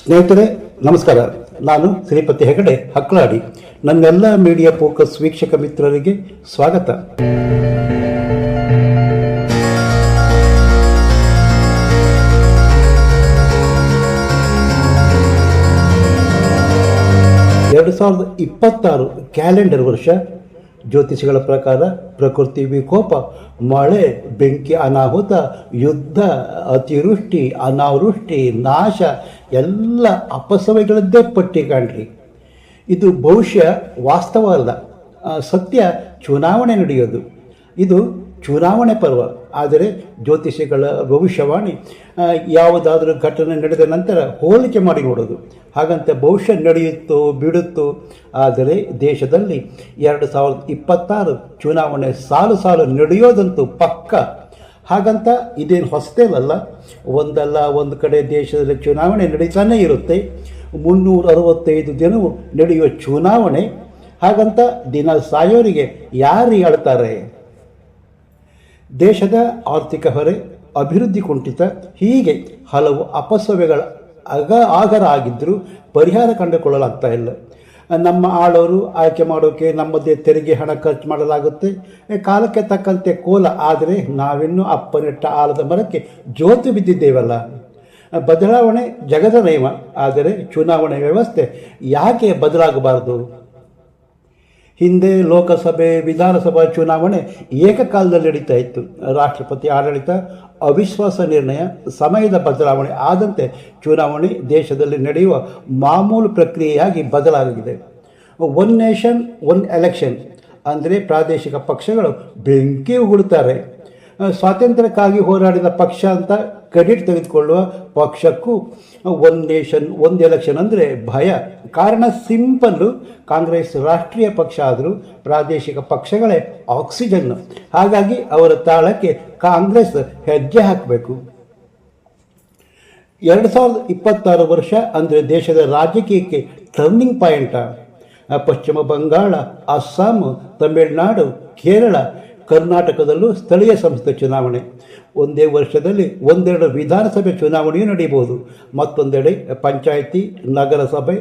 ಸ್ನೇಹಿತರೆ ನಮಸ್ಕಾರ. ನಾನು ಶ್ರೀಪತಿ ಹೆಗಡೆ ಹಕ್ಲಾಡಿ. ನನ್ನೆಲ್ಲ ಮೀಡಿಯಾ ಫೋಕಸ್ ವೀಕ್ಷಕ ಮಿತ್ರರಿಗೆ ಸ್ವಾಗತ. ಎರಡು 2026 ಕ್ಯಾಲೆಂಡರ್ ವರ್ಷ ಜ್ಯೋತಿಷಿಗಳ ಪ್ರಕಾರ ಪ್ರಕೃತಿ ವಿಕೋಪ, ಮಳೆ, ಬೆಂಕಿ, ಅನಾಹುತ, ಯುದ್ಧ, ಅತಿವೃಷ್ಟಿ, ಅನಾವೃಷ್ಟಿ, ನಾಶ ಎಲ್ಲ ಅಪಸವ್ಯಗಳದ್ದೇ ಪಟ್ಟಿ ಕಾಣ್ರಿ. ಇದು ಬಹುಶಃ ವಾಸ್ತವ ಅಲ್ಲ, ಸತ್ಯ. ಚುನಾವಣೆ ನಡೆಯೋದು, ಇದು ಚುನಾವಣೆ ಪರ್ವ. ಆದರೆ ಜ್ಯೋತಿಷಿಗಳ ಭವಿಷ್ಯವಾಣಿ ಯಾವುದಾದ್ರೂ ಘಟನೆ ನಡೆದ ನಂತರ ಹೋಲಿಕೆ ಮಾಡಿ ನೋಡೋದು. ಹಾಗಂತ ಬಹುಶಃ ನಡೆಯುತ್ತೋ ಬಿಡುತ್ತೋ. ಆದರೆ ದೇಶದಲ್ಲಿ 2026 ಚುನಾವಣೆ ಸಾಲು ನಡೆಯೋದಂತೂ ಪಕ್ಕ. ಹಾಗಂತ ಇದೇನು ಹೊಸತೇನಲ್ಲ. ಒಂದಲ್ಲ ಒಂದು ಕಡೆ ದೇಶದಲ್ಲಿ ಚುನಾವಣೆ ನಡೀತಾನೇ ಇರುತ್ತೆ. 365 ದಿನವೂ ನಡೆಯುವ ಚುನಾವಣೆ. ಹಾಗಂತ ದಿನ ಸಾಯೋರಿಗೆ ಯಾರು ಹೇಳ್ತಾರೆ? ದೇಶದ ಆರ್ಥಿಕ ಹೊರೆ, ಅಭಿವೃದ್ಧಿ ಕುಂಠಿತ, ಹೀಗೆ ಹಲವು ಅಪಸವ್ಯಗಳ ಆಗರ ಆಗಿದ್ದರೂ ಪರಿಹಾರ ಕಂಡುಕೊಳ್ಳಲಾಗ್ತಾ ಇಲ್ಲ. ನಮ್ಮ ಆಳವರು ಆಯ್ಕೆ ಮಾಡೋಕ್ಕೆ ನಮ್ಮದೇ ತೆರಿಗೆ ಹಣ ಖರ್ಚು ಮಾಡಲಾಗುತ್ತೆ, ಕಾಲಕ್ಕೆ ತಕ್ಕಂತೆ ಕೋಲ. ಆದರೆ ನಾವಿನ್ನೂ ಅಪ್ಪನೆಟ್ಟ ಆಲದ ಮರಕ್ಕೆ ಜೋತು ಬಿದ್ದಿದ್ದೇವಲ್ಲ. ಬದಲಾವಣೆ ಜಗದ ನಿಯಮ, ಆದರೆ ಚುನಾವಣೆ ವ್ಯವಸ್ಥೆ ಯಾಕೆ ಬದಲಾಗಬಾರದು? ಹಿಂದೆ ಲೋಕಸಭೆ, ವಿಧಾನಸಭಾ ಚುನಾವಣೆ ಏಕಕಾಲದಲ್ಲಿ ನಡೀತಾ ಇತ್ತು. ರಾಷ್ಟ್ರಪತಿ ಆಡಳಿತ, ಅವಿಶ್ವಾಸ ನಿರ್ಣಯ, ಸಮಯದ ಬದಲಾವಣೆ ಆದಂತೆ ಚುನಾವಣೆ ದೇಶದಲ್ಲಿ ನಡೆಯುವ ಮಾಮೂಲು ಪ್ರಕ್ರಿಯೆಯಾಗಿ ಬದಲಾಗಿದೆ. ಒನ್ ನೇಷನ್ ಒನ್ ಎಲೆಕ್ಷನ್ ಅಂದರೆ ಪ್ರಾದೇಶಿಕ ಪಕ್ಷಗಳು ಬೆಂಕಿ ಉಗುಳುತ್ತಾರೆ. ಸ್ವಾತಂತ್ರ್ಯಕ್ಕಾಗಿ ಹೋರಾಡಿದ ಪಕ್ಷ ಅಂತ ಕ್ರೆಡಿಟ್ ತೆಗೆದುಕೊಳ್ಳುವ ಪಕ್ಷಕ್ಕೂ ಒನ್ ನೇಷನ್ ಒಂದು ಎಲೆಕ್ಷನ್ ಅಂದರೆ ಭಯ. ಕಾರಣ ಸಿಂಪಲ್ಲು, ಕಾಂಗ್ರೆಸ್ ರಾಷ್ಟ್ರೀಯ ಪಕ್ಷ ಆದರೂ ಪ್ರಾದೇಶಿಕ ಪಕ್ಷಗಳೇ ಆಕ್ಸಿಜನ್. ಹಾಗಾಗಿ ಅವರ ತಾಳಕ್ಕೆ ಕಾಂಗ್ರೆಸ್ ಹೆಜ್ಜೆ ಹಾಕಬೇಕು. 2026 ವರ್ಷ ಅಂದರೆ ದೇಶದ ರಾಜಕೀಯಕ್ಕೆ ಟರ್ನಿಂಗ್ ಪಾಯಿಂಟ. ಪಶ್ಚಿಮ ಬಂಗಾಳ, ಅಸ್ಸಾಂ, ತಮಿಳುನಾಡು, ಕೇರಳ, ಕರ್ನಾಟಕದಲ್ಲೂ ಸ್ಥಳೀಯ ಸಂಸ್ಥೆ ಚುನಾವಣೆ. ಒಂದೇ ವರ್ಷದಲ್ಲಿ ಒಂದೆರಡು ವಿಧಾನಸಭೆ ಚುನಾವಣೆಯೂ ನಡೆಯಬಹುದು. ಮತ್ತೊಂದೆಡೆ ಪಂಚಾಯಿತಿ, ನಗರಸಭೆ,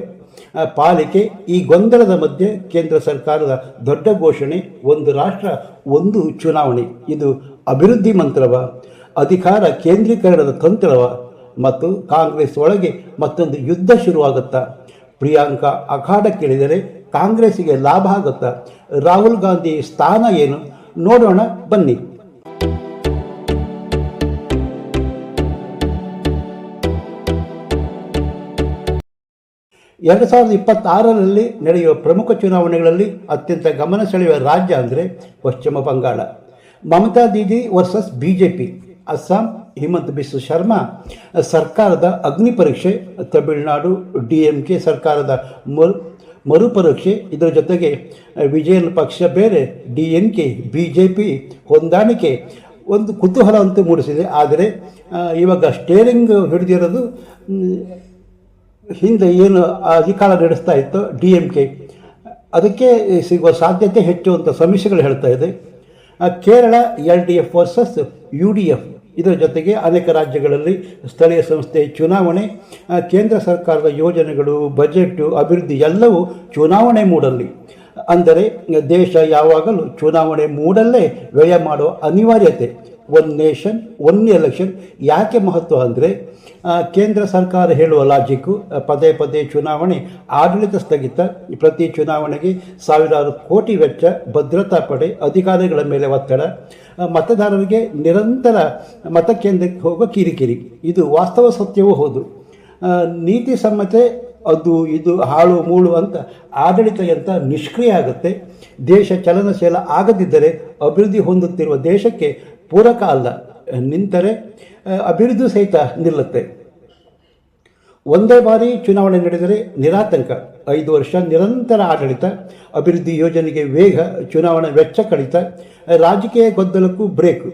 ಪಾಲಿಕೆ. ಈ ಗೊಂದಲದ ಮಧ್ಯೆ ಕೇಂದ್ರ ಸರ್ಕಾರದ ದೊಡ್ಡ ಘೋಷಣೆ, ಒಂದು ರಾಷ್ಟ್ರ ಒಂದು ಚುನಾವಣೆ. ಇದು ಅಭಿವೃದ್ಧಿ ಮಂತ್ರವ, ಅಧಿಕಾರ ಕೇಂದ್ರೀಕರಣದ ತಂತ್ರವ? ಮತ್ತು ಕಾಂಗ್ರೆಸ್ ಒಳಗೆ ಮತ್ತೊಂದು ಯುದ್ಧ ಶುರುವಾಗುತ್ತಾ? ಪ್ರಿಯಾಂಕಾ ಅಖಾಡಕ್ಕಿಳಿದರೆ ಕಾಂಗ್ರೆಸ್ಸಿಗೆ ಲಾಭ ಆಗುತ್ತಾ? ರಾಹುಲ್ ಗಾಂಧಿ ಸ್ಥಾನ ಏನು? ನೋಡೋಣ ಬನ್ನಿ. 2026ರಲ್ಲಿ ನಡೆಯುವ ಪ್ರಮುಖ ಚುನಾವಣೆಗಳಲ್ಲಿ ಅತ್ಯಂತ ಗಮನ ಸೆಳೆಯುವ ರಾಜ್ಯ ಅಂದರೆ ಪಶ್ಚಿಮ ಬಂಗಾಳ. Mamata Didi versus BJP. ಅಸ್ಸಾಂ, ಹಿಮಂತ್ ಬಿಸ್ವ ಶರ್ಮಾ ಸರ್ಕಾರದ ಅಗ್ನಿ ಪರೀಕ್ಷೆ. ತಮಿಳುನಾಡು, DMK ಸರ್ಕಾರದ ಮರುಪರೀಕ್ಷೆ. ಇದರ ಜೊತೆಗೆ ವಿಜಯನ್ ಪಕ್ಷ ಬೇರೆ, DNK BJP ಹೊಂದಾಣಿಕೆ ಒಂದು ಕುತೂಹಲ ಅಂತೂ ಮೂಡಿಸಿದೆ. ಆದರೆ ಇವಾಗ ಸ್ಟೇರಿಂಗ್ ಹಿಡಿದಿರೋದು ಹಿಂದೆ ಏನು ಅಧಿಕಾರ ನಡೆಸ್ತಾ ಇತ್ತು DMK, ಅದಕ್ಕೆ ಸಿಗುವ ಸಾಧ್ಯತೆ ಹೆಚ್ಚು ಅಂತ ಸಮೀಕ್ಷೆಗಳು ಹೇಳ್ತಾ ಇದೆ. Kerala LDF versus UDF. ಇದರ ಜೊತೆಗೆ ಅನೇಕ ರಾಜ್ಯಗಳಲ್ಲಿ ಸ್ಥಳೀಯ ಸಂಸ್ಥೆ ಚುನಾವಣೆ. ಕೇಂದ್ರ ಸರ್ಕಾರದ ಯೋಜನೆಗಳು, ಬಜೆಟ್ಟು, ಅಭಿವೃದ್ಧಿ ಎಲ್ಲವೂ ಚುನಾವಣೆ ಮೂಡಲ್ಲಿ. ಅಂದರೆ ದೇಶ ಯಾವಾಗಲೂ ಚುನಾವಣೆ ಮೂಡಲ್ಲೇ ವ್ಯಯ ಮಾಡುವ ಅನಿವಾರ್ಯತೆ. ಒನ್ ನೇಷನ್ ಒನ್ ಎಲೆಕ್ಷನ್ ಯಾಕೆ ಮಹತ್ವ ಅಂದರೆ, ಕೇಂದ್ರ ಸರ್ಕಾರ ಹೇಳುವ ಲಾಜಿಕ್ಕು ಪದೇ ಪದೇ ಚುನಾವಣೆ, ಆಡಳಿತ ಸ್ಥಗಿತ, ಪ್ರತಿ ಚುನಾವಣೆಗೆ ಸಾವಿರಾರು ಕೋಟಿ ವೆಚ್ಚ, ಭದ್ರತಾ ಪಡೆ, ಅಧಿಕಾರಿಗಳ ಮೇಲೆ ಒತ್ತಡ, ಮತದಾರರಿಗೆ ನಿರಂತರ ಮತಕೇಂದ್ರಕ್ಕೆ ಹೋಗೋ ಕಿರಿಕಿರಿ. ಇದು ವಾಸ್ತವ ಸತ್ಯವೂ ಹೌದು. ನೀತಿ ಸಮ್ಮತೆ ಅದು ಇದು ಹಾಳು ಮೂಳು ಅಂತ ಆಡಳಿತ ಅಂತ ನಿಷ್ಕ್ರಿಯ ಆಗುತ್ತೆ. ದೇಶ ಚಲನಶೀಲ ಆಗದಿದ್ದರೆ ಅಭಿವೃದ್ಧಿ ಹೊಂದುತ್ತಿರುವ ದೇಶಕ್ಕೆ ಪೂರಕ ಅಲ್ಲ. ನಿಂತರೆ ಅಭಿವೃದ್ಧಿ ಸಹಿತ ನಿಲ್ಲುತ್ತೆ. ಒಂದೇ ಬಾರಿ ಚುನಾವಣೆ ನಡೆದರೆ ನಿರಾತಂಕ. 5 ವರ್ಷ ನಿರಂತರ ಆಡಳಿತ, ಅಭಿವೃದ್ಧಿ ಯೋಜನೆಗೆ ವೇಗ, ಚುನಾವಣಾ ವೆಚ್ಚ ಕಡಿತ, ರಾಜಕೀಯ ಗೊಂದಲಕ್ಕೂ ಬ್ರೇಕ್.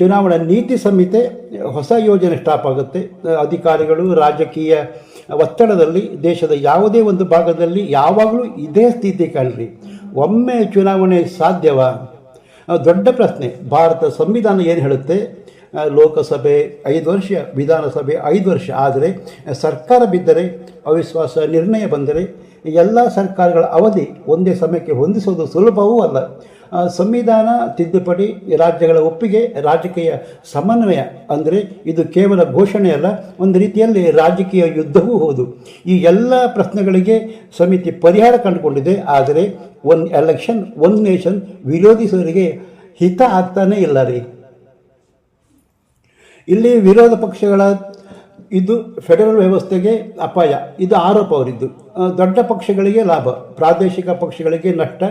ಚುನಾವಣಾ ನೀತಿ ಸಂಹಿತೆ, ಹೊಸ ಯೋಜನೆ ಸ್ಟಾಪ್ ಆಗುತ್ತೆ. ಅಧಿಕಾರಿಗಳು ರಾಜಕೀಯ ಒತ್ತಡದಲ್ಲಿ ದೇಶದ ಯಾವುದೇ ಒಂದು ಭಾಗದಲ್ಲಿ ಯಾವಾಗಲೂ ಇದೇ ಸ್ಥಿತಿ ಕಾಣ್ರಿ. ಒಮ್ಮೆ ಚುನಾವಣೆ ಸಾಧ್ಯವಾ? ದೊಡ್ಡ ಪ್ರಶ್ನೆ, ಭಾರತ ಸಂವಿಧಾನ ಏನು ಹೇಳುತ್ತೆ? ಲೋಕಸಭೆ 5 ವರ್ಷ, ವಿಧಾನಸಭೆ 5 ವರ್ಷ. ಆದರೆ ಸರ್ಕಾರ ಬಿದ್ದರೆ, ಅವಿಶ್ವಾಸ ನಿರ್ಣಯ ಬಂದರೆ ಎಲ್ಲ ಸರ್ಕಾರಗಳ ಅವಧಿ ಒಂದೇ ಸಮಯಕ್ಕೆ ಹೊಂದಿಸುವುದು ಸುಲಭವೂ ಅಲ್ಲ. ಸಂವಿಧಾನ ತಿದ್ದುಪಡಿ, ರಾಜ್ಯಗಳ ಒಪ್ಪಿಗೆ, ರಾಜಕೀಯ ಸಮನ್ವಯ ಅಂದರೆ ಇದು ಕೇವಲ ಘೋಷಣೆಯಲ್ಲ, ಒಂದು ರೀತಿಯಲ್ಲಿ ರಾಜಕೀಯ ಯುದ್ಧವೂ ಹೌದು. ಈ ಎಲ್ಲ ಪ್ರಶ್ನೆಗಳಿಗೆ ಸಮಿತಿ ಪರಿಹಾರ ಕಂಡುಕೊಂಡಿದೆ. ಆದರೆ ಒನ್ ಎಲೆಕ್ಷನ್ ಒನ್ ನೇಷನ್ ವಿರೋಧಿಸೋರಿಗೆ ಹಿತ ಆಗ್ತಾನೇ ಇಲ್ಲ ರೀ. ಇಲ್ಲಿ ವಿರೋಧ ಪಕ್ಷಗಳ ಇದು ಫೆಡರಲ್ ವ್ಯವಸ್ಥೆಗೆ ಅಪಾಯ, ಇದು ಆರೋಪ ಅವರಿದ್ದು. ದೊಡ್ಡ ಪಕ್ಷಗಳಿಗೆ ಲಾಭ, ಪ್ರಾದೇಶಿಕ ಪಕ್ಷಗಳಿಗೆ ನಷ್ಟ.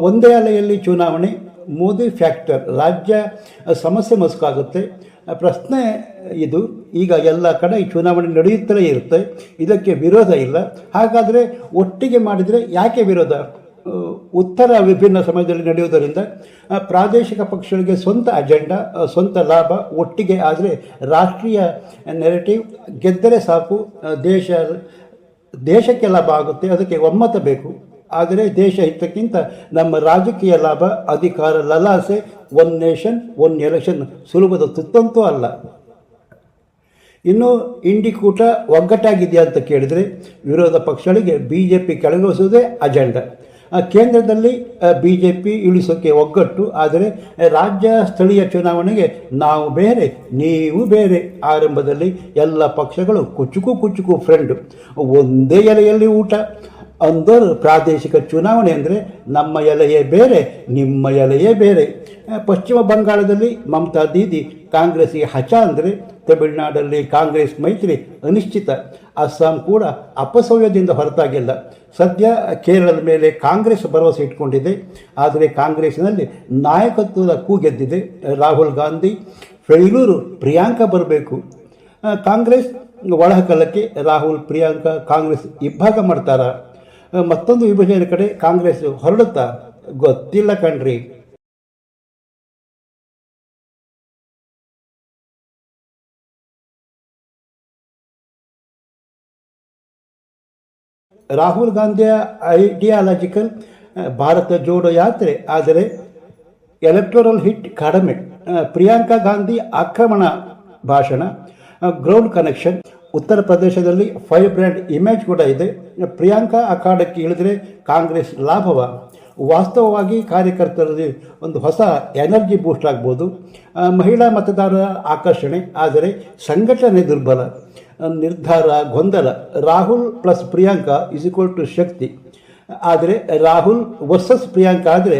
ಒಂದೇ ಅಲೆಯಲ್ಲಿ ಚುನಾವಣೆ, ಮೋದಿ ಫ್ಯಾಕ್ಟರ್, ರಾಜ್ಯ ಸಮಸ್ಯೆ ಮಸುಕಾಗುತ್ತೆ. ಪ್ರಶ್ನೆ ಇದು, ಈಗ ಎಲ್ಲ ಕಡೆ ಚುನಾವಣೆ ನಡೆಯುತ್ತಲೇ ಇರುತ್ತೆ, ಇದಕ್ಕೆ ವಿರೋಧ ಇಲ್ಲ. ಹಾಗಾದರೆ ಒಟ್ಟಿಗೆ ಮಾಡಿದರೆ ಯಾಕೆ ವಿರೋಧ? ಉತ್ತರ ವಿಭಿನ್ನ ಸಮಯದಲ್ಲಿ ನಡೆಯುವುದರಿಂದ ಪ್ರಾದೇಶಿಕ ಪಕ್ಷಗಳಿಗೆ ಸ್ವಂತ ಅಜೆಂಡಾ, ಸ್ವಂತ ಲಾಭ. ಒಟ್ಟಿಗೆ ಆದರೆ ರಾಷ್ಟ್ರೀಯ ನೆರೆಟಿವ್ ಗೆದ್ದರೆ ಸಾಕು, ದೇಶಕ್ಕೆ ಲಾಭ ಆಗುತ್ತೆ. ಅದಕ್ಕೆ ಒಮ್ಮತ ಬೇಕು. ಆದರೆ ದೇಶ ಹಿತಕ್ಕಿಂತ ನಮ್ಮ ರಾಜಕೀಯ ಲಾಭ, ಅಧಿಕಾರ ಲಲಾಸೆ. ಒನ್ ನೇಷನ್ ಒನ್ ಎಲೆಕ್ಷನ್ ಸುಲಭದ ತುತ್ತಂತೂ ಅಲ್ಲ. ಇನ್ನು ಇಂಡಿ ಕೂಟ ಒಗ್ಗಟ್ಟಾಗಿದೆಯಾ ಅಂತ ಕೇಳಿದರೆ, ವಿರೋಧ ಪಕ್ಷಗಳಿಗೆ BJP ಕೆಳಗಿಳಿಸುವುದೇ ಅಜೆಂಡಾ. ಕೇಂದ್ರದಲ್ಲಿ BJP ಇಳಿಸೋಕ್ಕೆ ಒಗ್ಗಟ್ಟು. ಆದರೆ ರಾಜ್ಯ ಸ್ಥಳೀಯ ಚುನಾವಣೆಗೆ ನಾವು ಬೇರೆ ನೀವು ಬೇರೆ. ಆರಂಭದಲ್ಲಿ ಎಲ್ಲ ಪಕ್ಷಗಳು ಕುಚುಕು ಫ್ರೆಂಡು, ಒಂದೇ ಎಲೆಯಲ್ಲಿ ಊಟ ಅಂದರು. ಪ್ರಾದೇಶಿಕ ಚುನಾವಣೆ ಅಂದರೆ ನಮ್ಮ ಎಲೆಯೇ ಬೇರೆ, ನಿಮ್ಮ ಎಲೆಯೇ ಬೇರೆ. ಪಶ್ಚಿಮ ಬಂಗಾಳದಲ್ಲಿ ಮಮತಾ ದೀದಿ ಕಾಂಗ್ರೆಸ್ಸಿಗೆ ಹಚ ಅಂದರೆ, ತಮಿಳುನಾಡಲ್ಲಿ ಕಾಂಗ್ರೆಸ್ ಮೈತ್ರಿ ಅನಿಶ್ಚಿತ. ಅಸ್ಸಾಂ ಕೂಡ ಅಪಸವ್ಯದಿಂದ ಹೊರತಾಗಿಲ್ಲ. ಸದ್ಯ ಕೇರಳದ ಮೇಲೆ ಕಾಂಗ್ರೆಸ್ ಭರವಸೆ ಇಟ್ಕೊಂಡಿದೆ. ಆದರೆ ಕಾಂಗ್ರೆಸ್ಸಿನಲ್ಲಿ ನಾಯಕತ್ವದ ಕೂಗೆದ್ದಿದೆ. ರಾಹುಲ್ ಗಾಂಧಿ ಫೇಲ್ಯೂರು, ಪ್ರಿಯಾಂಕಾ ಬರಬೇಕು. ಕಾಂಗ್ರೆಸ್ ಒಳಹಕಲಕ್ಕೆ ರಾಹುಲ್ ಪ್ರಿಯಾಂಕಾ ಕಾಂಗ್ರೆಸ್ ಇಬ್ಬಾಗ ಮಾಡ್ತಾರ? ಮತ್ತೊಂದು ವಿಭಜನೆ ಕಡೆ ಕಾಂಗ್ರೆಸ್ ಹೊರಡುತ್ತಾ? ಗೊತ್ತಿಲ್ಲ ಕಣ್ರಿ. ರಾಹುಲ್ ಗಾಂಧಿಯ ಐಡಿಯಾಲಜಿಕಲ್ ಭಾರತ ಜೋಡೋ ಯಾತ್ರೆ, ಆದರೆ ಎಲೆಕ್ಟೋರಲ್ ಹಿಟ್ ಕಡಿಮೆ. ಪ್ರಿಯಾಂಕಾ ಗಾಂಧಿ ಆಕ್ರಮಣ ಭಾಷಣ, ಗ್ರೌಂಡ್ ಕನೆಕ್ಷನ್. ಉತ್ತರ ಪ್ರದೇಶದಲ್ಲಿ 5 ಬ್ರ್ಯಾಂಡ್ ಇಮೇಜ್ ಕೂಡ ಇದೆ. ಪ್ರಿಯಾಂಕಾ ಅಖಾಡಕ್ಕೆ ಇಳಿದರೆ ಕಾಂಗ್ರೆಸ್ ಲಾಭವ? ವಾಸ್ತವವಾಗಿ ಕಾರ್ಯಕರ್ತರಲ್ಲಿ ಒಂದು ಹೊಸ ಎನರ್ಜಿ ಬೂಸ್ಟ್ ಆಗ್ಬೋದು. ಮಹಿಳಾ ಮತದಾರರ ಆಕರ್ಷಣೆ, ಆದರೆ ಸಂಘಟನೆ ದುರ್ಬಲ. ನಿರ್ಧಾರ ಗೊಂದಲ. ರಾಹುಲ್ ಪ್ಲಸ್ ಪ್ರಿಯಾಂಕಾ = ಶಕ್ತಿ. ಆದರೆ ರಾಹುಲ್ ವರ್ಸಸ್ ಪ್ರಿಯಾಂಕಾ ಆದರೆ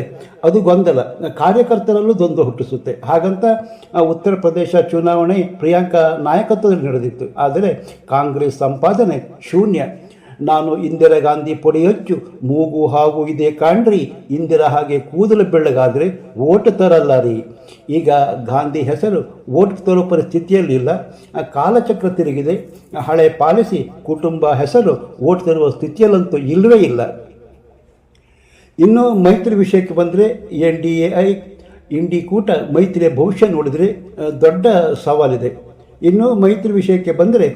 ಅದು ಗೊಂದಲ, ಕಾರ್ಯಕರ್ತರಲ್ಲೂ ದ್ವಂದ್ವ ಹುಟ್ಟಿಸುತ್ತೆ. ಹಾಗಂತ ಉತ್ತರ ಪ್ರದೇಶ ಚುನಾವಣೆ ಪ್ರಿಯಾಂಕಾ ನಾಯಕತ್ವದಲ್ಲಿ ನಡೆದಿತ್ತು. ಆದರೆ ಕಾಂಗ್ರೆಸ್ ಸಂಪಾದನೆ ಶೂನ್ಯ. ನಾನು ಇಂದಿರಾ ಗಾಂಧಿ ಪೊಡೆಯೊಚ್ಚು, ಮೂಗು ಹಾಗೂ ಇದೆ ಕಾಣ್ರಿ. ಇಂದಿರಾ ಹಾಗೆ ಕೂದಲು ಬೆಳ್ಳಗಾದರೆ ಓಟ್ ತರಲ್ಲ ರೀ. ಈಗ ಗಾಂಧಿ ಹೆಸರು ಓಟ್ ತರೋ ಪರಿಸ್ಥಿತಿಯಲ್ಲಿಲ್ಲ. ಕಾಲಚಕ್ರ ತಿರುಗಿದೆ. ಹಳೆ ಪಾಲಿಸಿ ಕುಟುಂಬ ಹೆಸರು ಓಟ್ ತರುವ ಸ್ಥಿತಿಯಲ್ಲಂತೂ ಇಲ್ಲವೇ ಇಲ್ಲ. ಇನ್ನು ಮೈತ್ರಿ ವಿಷಯಕ್ಕೆ ಬಂದರೆ, NDA ಇಂಡಿ ಕೂಟ ಮೈತ್ರಿಯ ಭವಿಷ್ಯ ನೋಡಿದರೆ ದೊಡ್ಡ ಸವಾಲಿದೆ. ಇನ್ನು ಮೈತ್ರಿ ವಿಷಯಕ್ಕೆ ಬಂದರೆ,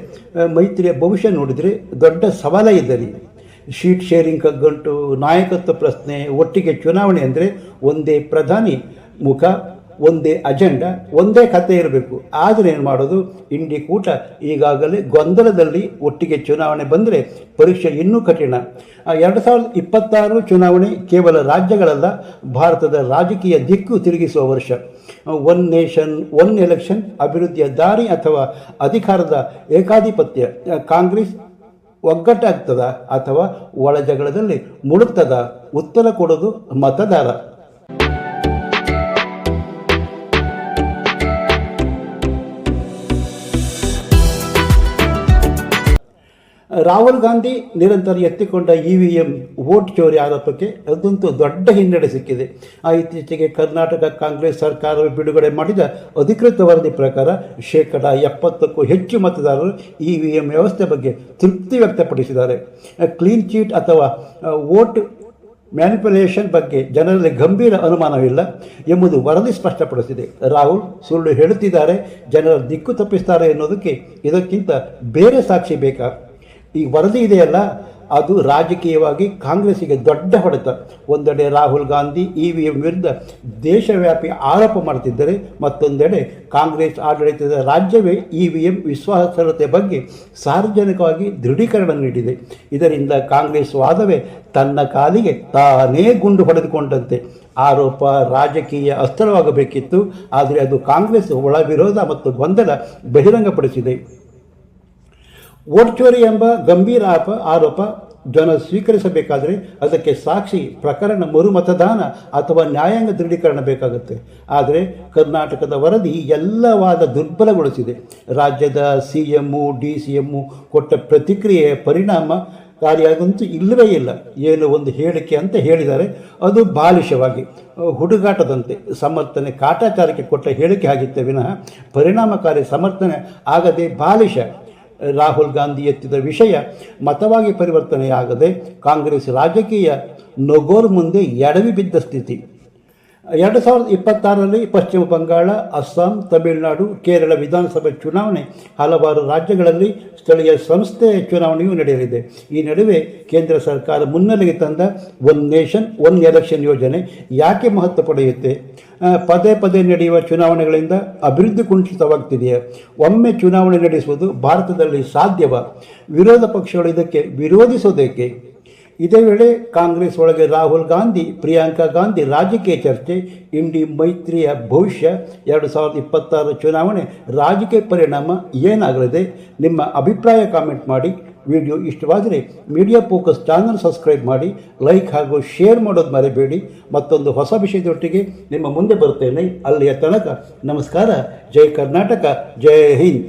ಮೈತ್ರಿಯ ಭವಿಷ್ಯ ನೋಡಿದರೆ ದೊಡ್ಡ ಸವಾಲೇ ಇದೆ ರೀ. ಶೀಟ್ ಶೇರಿಂಗ್ ಕಗ್ಗಂಟು, ನಾಯಕತ್ವ ಪ್ರಶ್ನೆ, ಒಟ್ಟಿಗೆ ಚುನಾವಣೆ ಅಂದರೆ ಒಂದೇ ಪ್ರಧಾನಿ ಮುಖ, ಒಂದೇ ಅಜೆಂಡಾ, ಒಂದೇ ಕತೆ ಇರಬೇಕು. ಆದರೆ ಏನು ಮಾಡೋದು? ಇಂಡಿ ಕೂಟ ಈಗಾಗಲೇ ಗೊಂದಲದಲ್ಲಿ. ಒಟ್ಟಿಗೆ ಚುನಾವಣೆ ಬಂದರೆ ಪರೀಕ್ಷೆ ಇನ್ನೂ ಕಠಿಣ. 2026 ಚುನಾವಣೆ ಕೇವಲ ರಾಜ್ಯಗಳಲ್ಲ, ಭಾರತದ ರಾಜಕೀಯ ದಿಕ್ಕು ತಿರುಗಿಸುವ ವರ್ಷ. ಒನ್ ನೇಷನ್ ಒನ್ ಎಲೆಕ್ಷನ್, ಅಭಿವೃದ್ಧಿಯ ದಾರಿ ಅಥವಾ ಅಧಿಕಾರದ ಏಕಾಧಿಪತ್ಯ. ಕಾಂಗ್ರೆಸ್ ಒಗ್ಗಟ್ಟಾಗ್ತದ ಅಥವಾ ಒಳ ಜಗಳದಲ್ಲಿ ಮುಳುಗ್ತದ? ಉತ್ತರ ಕೊಡೋದು ಮತದಾರ. ರಾಹುಲ್ ಗಾಂಧಿ ನಿರಂತರ ಎತ್ತಿಕೊಂಡ EVM ವೋಟ್ ಚೋರಿ ಆರೋಪಕ್ಕೆ ಅದಂತೂ ದೊಡ್ಡ ಹಿನ್ನಡೆ ಸಿಕ್ಕಿದೆ. ಇತ್ತೀಚೆಗೆ ಕರ್ನಾಟಕ ಕಾಂಗ್ರೆಸ್ ಸರ್ಕಾರ ಬಿಡುಗಡೆ ಮಾಡಿದ ಅಧಿಕೃತ ವರದಿ ಪ್ರಕಾರ 70%ಕ್ಕೂ ಹೆಚ್ಚು ಮತದಾರರು EVM ವ್ಯವಸ್ಥೆ ಬಗ್ಗೆ ತೃಪ್ತಿ ವ್ಯಕ್ತಪಡಿಸಿದ್ದಾರೆ. ಕ್ಲೀನ್ ಚೀಟ್ ಅಥವಾ ವೋಟ್ ಮ್ಯಾನಿಪ್ಯುಲೇಷನ್ ಬಗ್ಗೆ ಜನರಲ್ಲಿ ಗಂಭೀರ ಅನುಮಾನವಿಲ್ಲ ಎಂಬುದು ವರದಿ ಸ್ಪಷ್ಟಪಡಿಸಿದೆ. ರಾಹುಲ್ ಸುಳ್ಳು ಹೇಳುತ್ತಿದ್ದಾರೆ, ಜನರ ದಿಕ್ಕು ತಪ್ಪಿಸ್ತಾರೆ ಎನ್ನುವುದಕ್ಕೆ ಇದಕ್ಕಿಂತ ಬೇರೆ ಸಾಕ್ಷಿ ಬೇಕಾ? ಈ ವರದಿ ಇದೆಯಲ್ಲ, ಅದು ರಾಜಕೀಯವಾಗಿ ಕಾಂಗ್ರೆಸ್ಸಿಗೆ ದೊಡ್ಡ ಹೊಡೆತ. ಒಂದೆಡೆ ರಾಹುಲ್ ಗಾಂಧಿ EVM ವಿರುದ್ಧ ದೇಶವ್ಯಾಪಿ ಆರೋಪ ಮಾಡುತ್ತಿದ್ದರೆ, ಮತ್ತೊಂದೆಡೆ ಕಾಂಗ್ರೆಸ್ ಆಡಳಿತದ ರಾಜ್ಯವೇ EVM ವಿಶ್ವಾಸಾರ್ಹತೆ ಬಗ್ಗೆ ಸಾರ್ವಜನಿಕವಾಗಿ ದೃಢೀಕರಣ ನೀಡಿದೆ. ಇದರಿಂದ ಕಾಂಗ್ರೆಸ್ ವಾದವೇ ತನ್ನ ಕಾಲಿಗೆ ತಾನೇ ಗುಂಡು ಹೊಡೆದುಕೊಂಡಂತೆ. ಆರೋಪ ರಾಜಕೀಯ ಅಸ್ತ್ರವಾಗಬೇಕಿತ್ತು, ಆದರೆ ಅದು ಕಾಂಗ್ರೆಸ್ ಒಳ ವಿರೋಧ ಮತ್ತು ಗೊಂದಲ ಬಹಿರಂಗಪಡಿಸಿದೆ. ವೋಟ್ ಚೋರಿ ಎಂಬ ಗಂಭೀರ ಆರೋಪ ಜನ ಸ್ವೀಕರಿಸಬೇಕಾದರೆ ಅದಕ್ಕೆ ಸಾಕ್ಷಿ, ಪ್ರಕರಣ, ಮರುಮತದಾನ ಅಥವಾ ನ್ಯಾಯಾಂಗ ದೃಢೀಕರಣ ಬೇಕಾಗುತ್ತೆ. ಆದರೆ ಕರ್ನಾಟಕದ ವರದಿ ಎಲ್ಲ ವಾದ ದುರ್ಬಲಗೊಳಿಸಿದೆ. ರಾಜ್ಯದ CM, DCM ಕೊಟ್ಟ ಪ್ರತಿಕ್ರಿಯೆ ಪರಿಣಾಮಕಾರಿಯಾಗಂತೂ ಇಲ್ಲವೇ ಇಲ್ಲ. ಏನು ಒಂದು ಹೇಳಿಕೆ ಅಂತ ಹೇಳಿದ್ದಾರೆ, ಅದು ಬಾಲಿಶವಾಗಿ, ಹುಡುಗಾಟದಂತೆ, ಸಮರ್ಥನೆ ಕಾಟಾಚಾರಕ್ಕೆ ಕೊಟ್ಟ ಹೇಳಿಕೆ ಆಗಿತ್ತೆ ವಿನಃ ಪರಿಣಾಮಕಾರಿ ಸಮರ್ಥನೆ ಆಗದೆ ಬಾಲಿಶ. ರಾಹುಲ್ ಗಾಂಧಿ ಎತ್ತಿದ ವಿಷಯ ಮತವಾಗಿ ಪರಿವರ್ತನೆಯಾಗದೆ ಕಾಂಗ್ರೆಸ್ ರಾಜಕೀಯ ನೊಗೋರ್ ಮುಂದೆ ಎಡವಿ ಬಿದ್ದ ಸ್ಥಿತಿ. 2026ರಲ್ಲಿ ಪಶ್ಚಿಮ ಬಂಗಾಳ, ಅಸ್ಸಾಂ, ತಮಿಳುನಾಡು, ಕೇರಳ ವಿಧಾನಸಭೆ ಚುನಾವಣೆ, ಹಲವಾರು ರಾಜ್ಯಗಳಲ್ಲಿ ಸ್ಥಳೀಯ ಸಂಸ್ಥೆ ಚುನಾವಣೆಯೂ ನಡೆಯಲಿದೆ. ಈ ನಡುವೆ ಕೇಂದ್ರ ಸರ್ಕಾರ ಮುನ್ನೆಲೆಗೆ ತಂದ ಒನ್ ನೇಷನ್ ಒನ್ ಎಲೆಕ್ಷನ್ ಯೋಜನೆ ಯಾಕೆ ಮಹತ್ವ ಪಡೆಯುತ್ತೆ? ಪದೇ ಪದೇ ನಡೆಯುವ ಚುನಾವಣೆಗಳಿಂದ ಅಭಿವೃದ್ಧಿ ಕುಂಠಿತವಾಗ್ತಿದೆಯೇ? ಒಮ್ಮೆ ಚುನಾವಣೆ ನಡೆಸುವುದು ಭಾರತದಲ್ಲಿ ಸಾಧ್ಯವಾ? ವಿರೋಧ ಪಕ್ಷಗಳು ಇದಕ್ಕೆ ವಿರೋಧಿಸೋದೇಕೆ? ಇದೇ ವೇಳೆ ಕಾಂಗ್ರೆಸ್ ಒಳಗೆ ರಾಹುಲ್ ಗಾಂಧಿ, ಪ್ರಿಯಾಂಕಾ ಗಾಂಧಿ ರಾಜಕೀಯ ಚರ್ಚೆ. ಇಂಡಿ ಮೈತ್ರಿಯ ಭವಿಷ್ಯ, 2026 ಚುನಾವಣೆ ರಾಜಕೀಯ ಪರಿಣಾಮ ಏನಾಗಲಿದೆ? ನಿಮ್ಮ ಅಭಿಪ್ರಾಯ ಕಾಮೆಂಟ್ ಮಾಡಿ. ವಿಡಿಯೋ ಇಷ್ಟವಾದರೆ ಮೀಡಿಯಾ ಫೋಕಸ್ ಚಾನಲ್ ಸಬ್ಸ್ಕ್ರೈಬ್ ಮಾಡಿ, ಲೈಕ್ ಹಾಗೂ ಶೇರ್ ಮಾಡೋದು ಮರೆಯಬೇಡಿ. ಮತ್ತೊಂದು ಹೊಸ ವಿಷಯದೊಟ್ಟಿಗೆ ನಿಮ್ಮ ಮುಂದೆ ಬರುತ್ತೇನೆ. ಅಲ್ಲಿಯ ತನಕ ನಮಸ್ಕಾರ. ಜೈ ಕರ್ನಾಟಕ, ಜೈ ಹಿಂದ್.